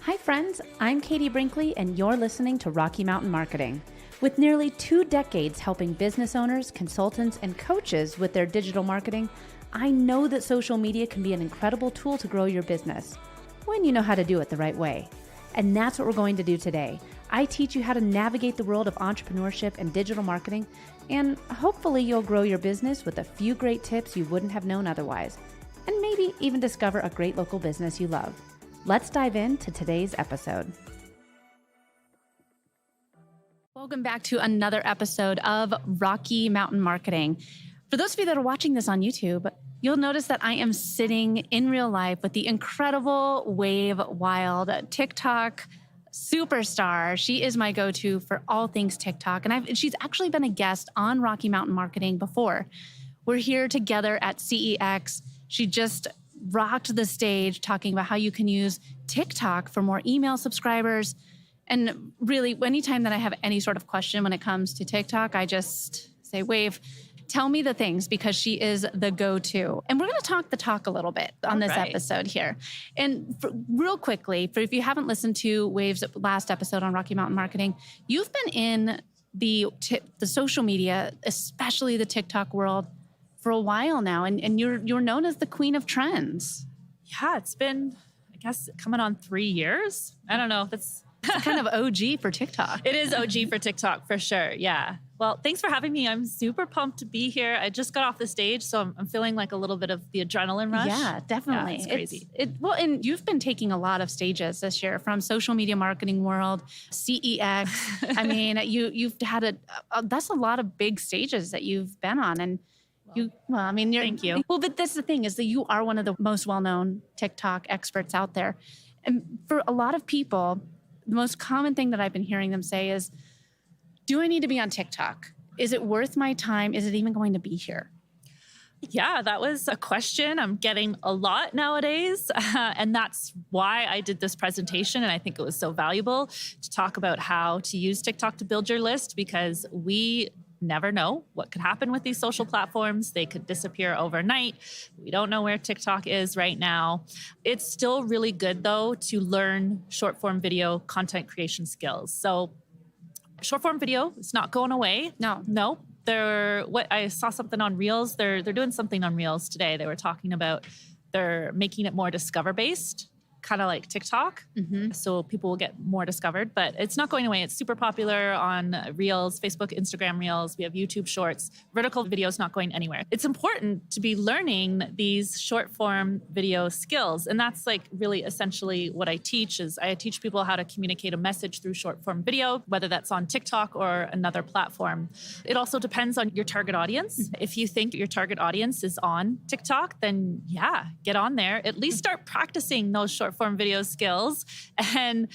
Hi friends, I'm Katie Brinkley and you're listening to Rocky Mountain Marketing. With nearly 2 decades helping business owners, consultants, and coaches with their digital marketing, I know that social media can be an incredible tool to grow your business when you know how to do it the right way. And that's what we're going to do today. I teach you how to navigate the world of entrepreneurship and digital marketing, and hopefully you'll grow your business with a few great tips you wouldn't have known otherwise, and maybe even discover a great local business you love. Let's dive into today's episode. Welcome back to another episode of Rocky Mountain Marketing. For those of you that are watching this on YouTube, you'll notice that I am sitting in real life with the incredible Wave Wyld, TikTok superstar. She is my go-to for all things TikTok, and she's actually been a guest on Rocky Mountain Marketing before. We're here together at CEX. She just rocked the stage talking about how you can use TikTok for more email subscribers. And really, anytime that I have any sort of question when it comes to TikTok, I just say, Wave, tell me the things, because she is the go-to. And we're going to talk the talk a little bit on this episode here. And real quickly, if you haven't listened to Wave's last episode on Rocky Mountain Marketing, you've been in the social media, especially the TikTok world, for a while now, and you're known as the queen of trends. Yeah, it's been, I guess, coming on 3 years. I don't know. It's kind of OG for TikTok. It is OG for TikTok for sure. Yeah. Well, thanks for having me. I'm super pumped to be here. I just got off the stage, so I'm feeling like a little bit of the adrenaline rush. Yeah, definitely. Yeah, it's crazy. Well, and you've been taking a lot of stages this year, from social media marketing world, CEX. I mean, you've had that's a lot of big stages that you've been on, and thank you. Well, but that's the thing, is that you are one of the most well-known TikTok experts out there. And for a lot of people, the most common thing that I've been hearing them say is, do I need to be on TikTok? Is it worth my time? Is it even going to be here? Yeah, that was a question I'm getting a lot nowadays. And that's why I did this presentation. And I think it was so valuable to talk about how to use TikTok to build your list, because we never know what could happen with these social platforms. They could disappear overnight. We don't know where TikTok is right now. It's still really good, though, to learn short form video content creation skills. So short form video is not going away. No. I saw something on Reels. They're doing something on Reels today. They were talking about they're making it more discover based, kind of like TikTok. Mm-hmm. So people will get more discovered, but it's not going away. It's super popular on Reels, Facebook, Instagram Reels. We have YouTube Shorts. Vertical video is not going anywhere. It's important to be learning these short form video skills. And that's like really essentially what I teach. Is I teach people how to communicate a message through short form video, whether that's on TikTok or another platform. It also depends on your target audience. Mm-hmm. If you think your target audience is on TikTok, then yeah, get on there. At least start practicing those short form video skills and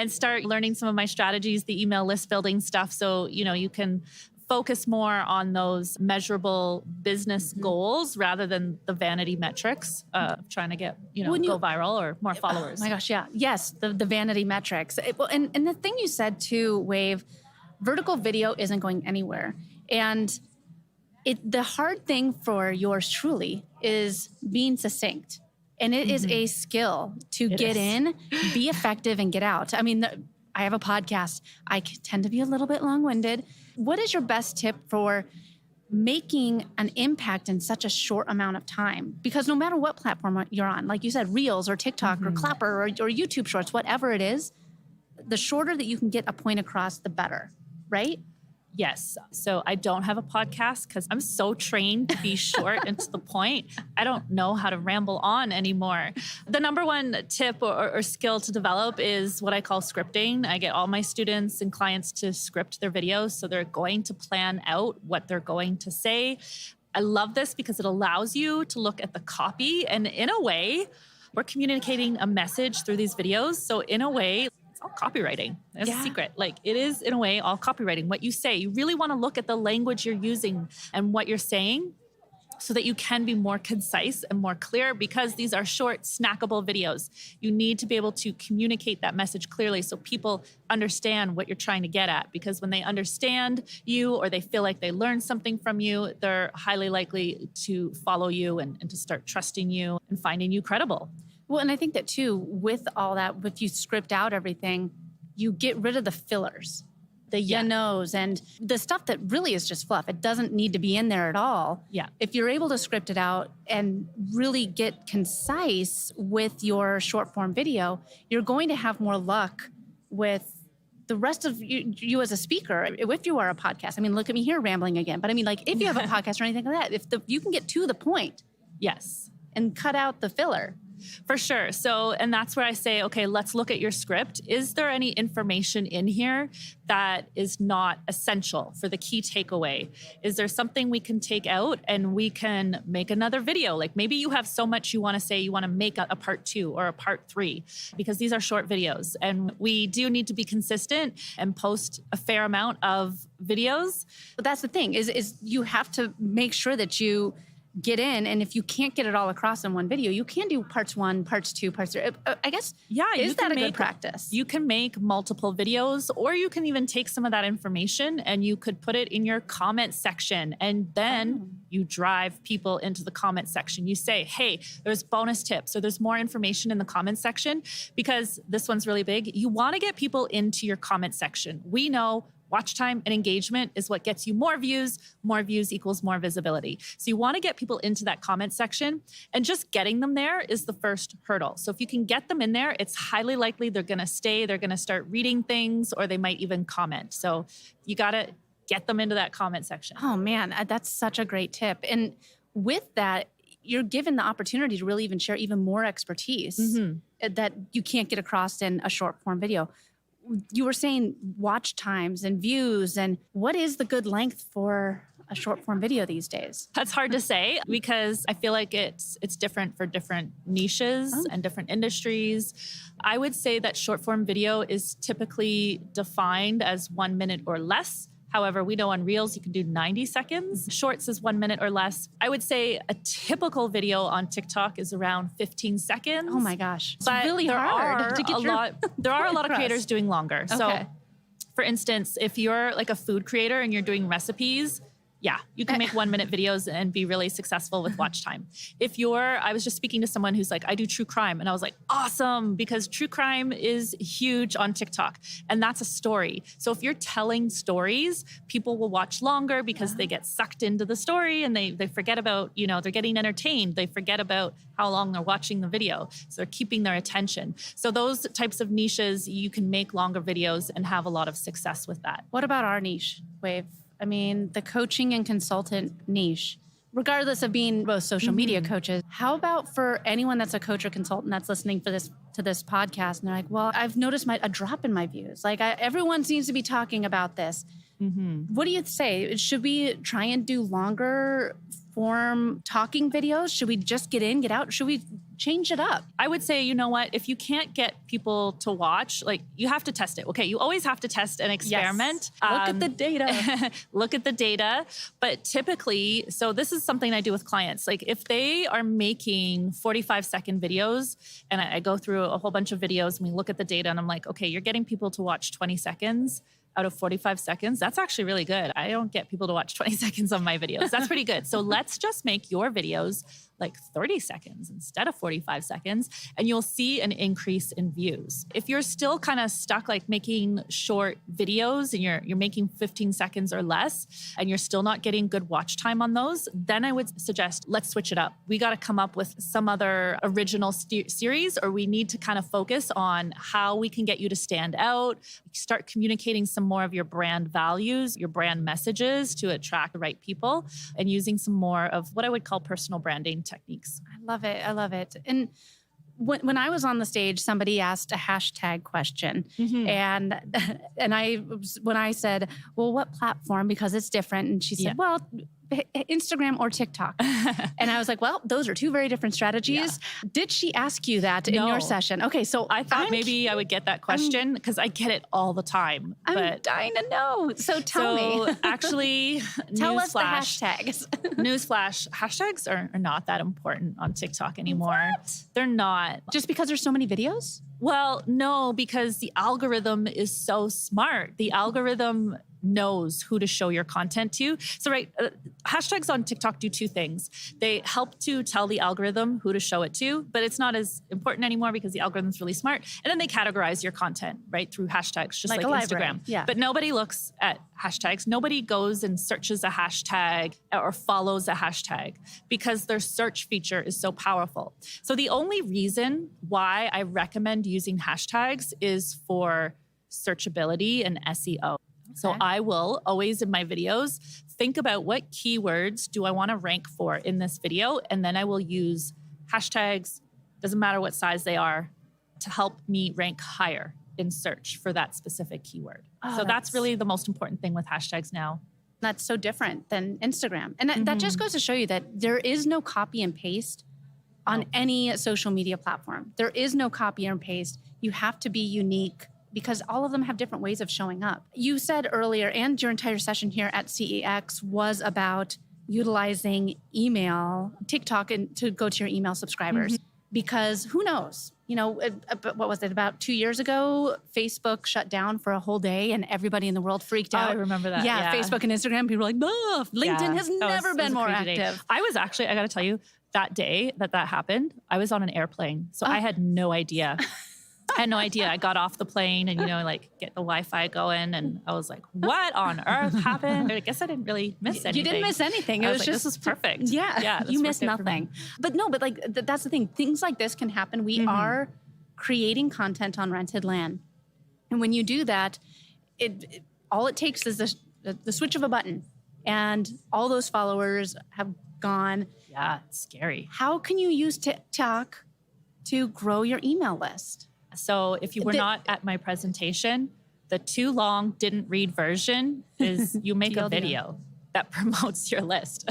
start learning some of my strategies, the email list building stuff. So, you can focus more on those measurable business goals rather than the vanity metrics of trying to get, go viral or more followers. Oh my gosh. Yeah. Yes. The vanity metrics. And the thing you said too, Wave, vertical video isn't going anywhere. And the hard thing for yours truly is being succinct. And it is a skill to get in, be effective, and get out. I mean, I have a podcast. I tend to be a little bit long-winded. What is your best tip for making an impact in such a short amount of time? Because no matter what platform you're on, like you said, Reels or TikTok or Clapper or YouTube Shorts, whatever it is, the shorter that you can get a point across, the better, right? Yes. So I don't have a podcast because I'm so trained to be short and to the point. I don't know how to ramble on anymore. The number one tip or skill to develop is what I call scripting. I get all my students and clients to script their videos. So they're going to plan out what they're going to say. I love this because it allows you to look at the copy. And in a way, we're communicating a message through these videos. So in a way, all copywriting. That's a secret. Like, it is, in a way, all copywriting. What you say, you really want to look at the language you're using and what you're saying so that you can be more concise and more clear, because these are short, snackable videos. You need to be able to communicate that message clearly so people understand what you're trying to get at, because when they understand you or they feel like they learned something from you, they're highly likely to follow you and to start trusting you and finding you credible. Well, and I think that too, with all that, if you script out everything, you get rid of the fillers, the ya knows, and the stuff that really is just fluff. It doesn't need to be in there at all. Yeah. If you're able to script it out and really get concise with your short form video, you're going to have more luck with the rest of you as a speaker. If you are a podcast, I mean, look at me here rambling again, but I mean, like if you have a podcast or anything like that, you can get to the point. Yes. And cut out the filler. For sure. So, and that's where I say, okay, let's look at your script. Is there any information in here that is not essential for the key takeaway? Is there something we can take out and we can make another video? Like maybe you have so much you want to say, you want to make a part 2 or a part 3, because these are short videos and we do need to be consistent and post a fair amount of videos. But that's the thing is you have to make sure that you get in, and if you can't get it all across in one video, you can do parts 1, parts 2, parts 3. I guess, is that a good practice? You can make multiple videos, or you can even take some of that information and you could put it in your comment section, and then you drive people into the comment section. You say, hey, there's bonus tips, or there's more information in the comment section, because this one's really big. You want to get people into your comment section. We know watch time and engagement is what gets you more views. More views equals more visibility. So you want to get people into that comment section, and just getting them there is the first hurdle. So if you can get them in there, it's highly likely they're going to stay, they're going to start reading things, or they might even comment. So you got to get them into that comment section. Oh man, that's such a great tip. And with that, you're given the opportunity to really even share even more expertise that you can't get across in a short form video. You were saying watch times and views, and what is the good length for a short form video these days? That's hard to say, because I feel like it's different for different niches and different industries. I would say that short form video is typically defined as 1 minute or less. However, we know on Reels, you can do 90 seconds. Shorts is 1 minute or less. I would say a typical video on TikTok is around 15 seconds. Oh my gosh. It's but really hard to get there are a lot of creators doing longer. Okay. So for instance, if you're like a food creator and you're doing recipes, yeah, you can make 1 minute videos and be really successful with watch time. I was just speaking to someone who's like, I do true crime. And I was like, awesome, because true crime is huge on TikTok. And that's a story. So if you're telling stories, people will watch longer because they get sucked into the story, and they forget about, they're getting entertained. They forget about how long they're watching the video. So they're keeping their attention. So those types of niches, you can make longer videos and have a lot of success with that. What about our niche, Wave? I mean, the coaching and consultant niche, regardless of being both social media coaches, how about for anyone that's a coach or consultant that's listening to this podcast, and they're like, well, I've noticed a drop in my views. Like everyone seems to be talking about this. What do you say? Should we try and do longer form talking videos? Should we just get in, get out? Should we change it up? I would say, you know what? If you can't get people to watch, like you have to test it. Okay, you always have to test and experiment. Yes. Look at the data. Look at the data. But typically, so this is something I do with clients. Like if they are making 45-second videos, and I go through a whole bunch of videos and we look at the data, and I'm like, okay, you're getting people to watch 20 seconds out of 45 seconds. That's actually really good. I don't get people to watch 20 seconds of my videos. That's pretty good. So let's just make your videos like 30 seconds instead of 45 seconds, and you'll see an increase in views. If you're still kind of stuck like making short videos and you're making 15 seconds or less, and you're still not getting good watch time on those, then I would suggest let's switch it up. We got to come up with some other original series, or we need to kind of focus on how we can get you to stand out, start communicating some more of your brand values, your brand messages to attract the right people, and using some more of what I would call personal branding techniques. I love it. I love it. And when I was on the stage, somebody asked a hashtag question, and when I said, well, what platform? Because it's different. And she said, well, Instagram or TikTok. And I was like, well, those are two very different strategies. Yeah. Did she ask you that in your session? Okay, so I thought maybe I would get that question because I get it all the time. I'm dying to know. So tell me. Actually, tell us the hashtags. Newsflash, hashtags are not that important on TikTok anymore. What? They're not. Just because there's so many videos? Well, no, because the algorithm is so smart. The algorithm knows who to show your content to. So hashtags on TikTok do two things. They help to tell the algorithm who to show it to, but it's not as important anymore because the algorithm's really smart. And then they categorize your content, right, through hashtags, just like Instagram. Yeah. But nobody looks at hashtags. Nobody goes and searches a hashtag or follows a hashtag because their search feature is so powerful. So the only reason why I recommend using hashtags is for searchability and SEO. So I will always in my videos think about what keywords do I want to rank for in this video, and then I will use hashtags, doesn't matter what size they are, to help me rank higher in search for that specific keyword. So that's really the most important thing with hashtags now. That's so different than Instagram. And that just goes to show you that there is no copy and paste on any social media platform. There is no copy and paste. You have to be unique because all of them have different ways of showing up. You said earlier, and your entire session here at CEX was about utilizing email, TikTok, and to go to your email subscribers. Because who knows? You know, what was it, about 2 years ago, Facebook shut down for a whole day and everybody in the world freaked out. I remember that. Yeah, Facebook and Instagram, people were like, LinkedIn has never been more active. I was actually, I got to tell you, that day that happened, I was on an airplane. So I had no idea. I had no idea. I got off the plane and, get the Wi-Fi going. And I was like, what on earth happened? I guess I didn't really miss anything. You didn't miss anything. It was just, this is perfect. Yeah, you missed nothing. But no, that's the thing. Things like this can happen. We are creating content on rented land. And when you do that, all it takes is the switch of a button. And all those followers have gone. Yeah, it's scary. How can you use TikTok to grow your email list? So if you were not at my presentation, the too long didn't read version is you make a video that promotes your list.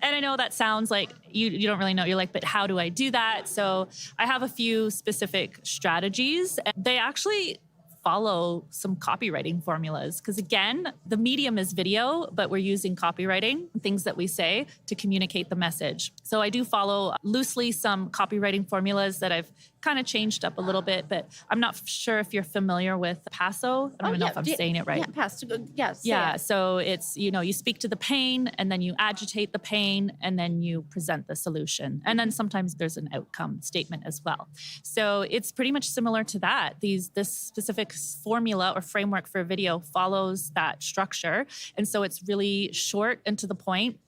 And I know that sounds like you don't really know. You're like, but how do I do that? So I have a few specific strategies. They actually follow some copywriting formulas. Because again, the medium is video, but we're using copywriting, things that we say to communicate the message. So I do follow loosely some copywriting formulas that I've kind of changed up a little bit, but I'm not sure if you're familiar with PASO. I don't even know if I'm saying it right. Yeah, PASO. Yes. Yeah. So it's, you speak to the pain and then you agitate the pain and then you present the solution. And then sometimes there's an outcome statement as well. So it's pretty much similar to that. This specific formula or framework for a video follows that structure. And so it's really short and to the point.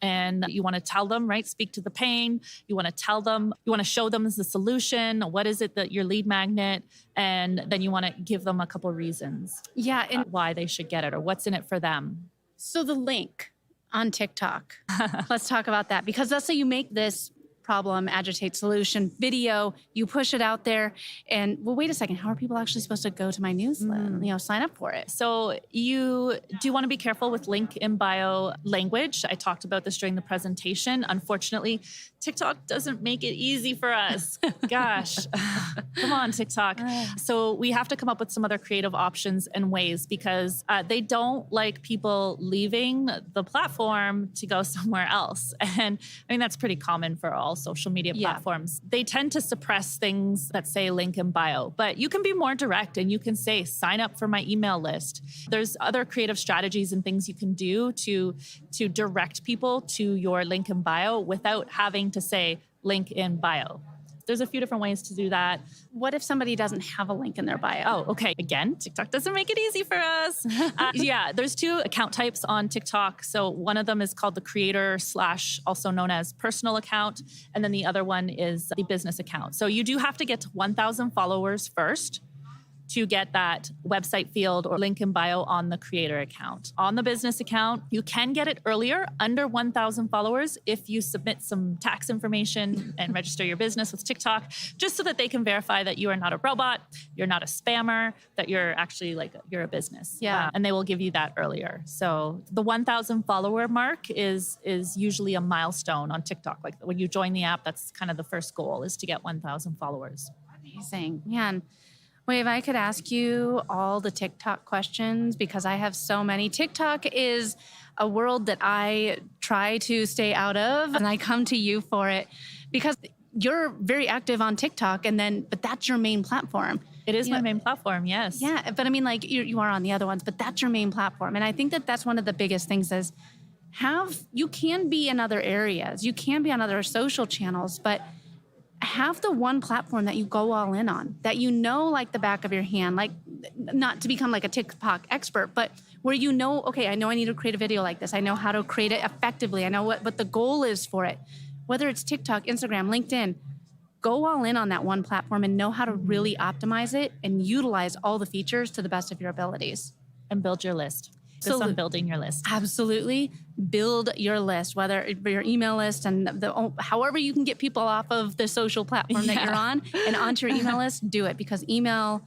And you want to tell them, right? Speak to the pain. You want to tell them, you want to show them the solution. What is it that your lead magnet? And then you want to give them a couple reasons. Yeah. And why they should get it or what's in it for them. So the link on TikTok, let's talk about that. Because let's say you make this problem, agitate solution video, you push it out there and wait a second, how are people actually supposed to go to my newsletter, sign up for it? So you do want to be careful with link in bio language. I talked about this during the presentation. Unfortunately, TikTok doesn't make it easy for us. Gosh, come on, TikTok. So we have to come up with some other creative options and ways because they don't like people leaving the platform to go somewhere else. And I mean, that's pretty common for all social media platforms. They tend to suppress things that say link in bio, but you can be more direct and you can say, sign up for my email list. There's other creative strategies and things you can do to direct people to your link in bio without having to say link in bio. There's a few different ways to do that. What if somebody doesn't have a link in their bio? Oh, okay. Again, TikTok doesn't make it easy for us. There's two account types on TikTok. So one of them is called the creator / also known as personal account. And then the other one is the business account. So you do have to get to 1,000 followers first to get that website field or link in bio on the creator account. On the business account, you can get it earlier, under 1,000 followers, if you submit some tax information and register your business with TikTok, just so that they can verify that you are not a robot, you're not a spammer, that you're actually you're a business. Yeah. And they will give you that earlier. So the 1,000 follower mark is usually a milestone on TikTok. Like when you join the app, that's kind of the first goal, is to get 1,000 followers. Amazing. Man. Wave, I could ask you all the TikTok questions because I have so many. TikTok is a world that I try to stay out of, and I come to you for it because you're very active on TikTok but that's your main platform. It is my main platform, yes. Yeah, but I mean, like you are on the other ones, but that's your main platform. And I think that that's one of the biggest things is you can be in other areas, you can be on other social channels, but have the one platform that you go all in on, that like the back of your hand, like not to become like a TikTok expert, but where okay, I know I need to create a video like this. I know how to create it effectively. I know what the goal is for it. Whether it's TikTok, Instagram, LinkedIn, go all in on that one platform and know how to really optimize it and utilize all the features to the best of your abilities. And build your list. Focus on building your list. Absolutely. Build your list, whether your email list and however you can get people off of the social platform that you're on and onto your email list, do it, because email,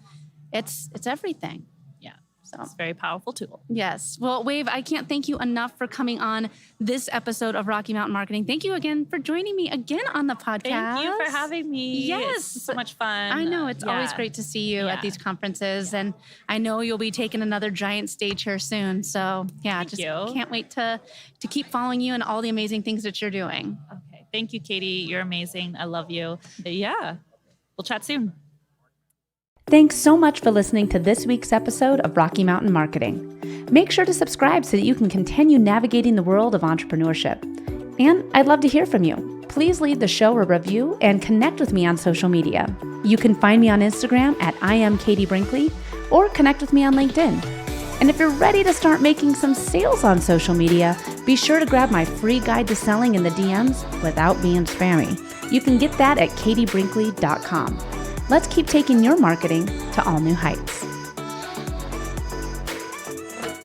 it's everything. Yeah. So it's a very powerful tool. Yes. Well, Wave, I can't thank you enough for coming on this episode of Rocky Mountain Marketing. Thank you again for joining me again on the podcast. Thank you for having me. Yes. It's so much fun. I know. It's always great to see you at these conferences. And I know you'll be taking another giant stage here soon. So can't wait to keep following you and all the amazing things that you're doing. Okay. Thank you, Katie. You're amazing. I love you. Yeah. We'll chat soon. Thanks so much for listening to this week's episode of Rocky Mountain Marketing. Make sure to subscribe so that you can continue navigating the world of entrepreneurship. And I'd love to hear from you. Please leave the show a review and connect with me on social media. You can find me on Instagram at @IamKatieBrinkley or connect with me on LinkedIn. And if you're ready to start making some sales on social media, be sure to grab my free guide to selling in the DMs without being spammy. You can get that at katiebrinkley.com. Let's keep taking your marketing to all new heights.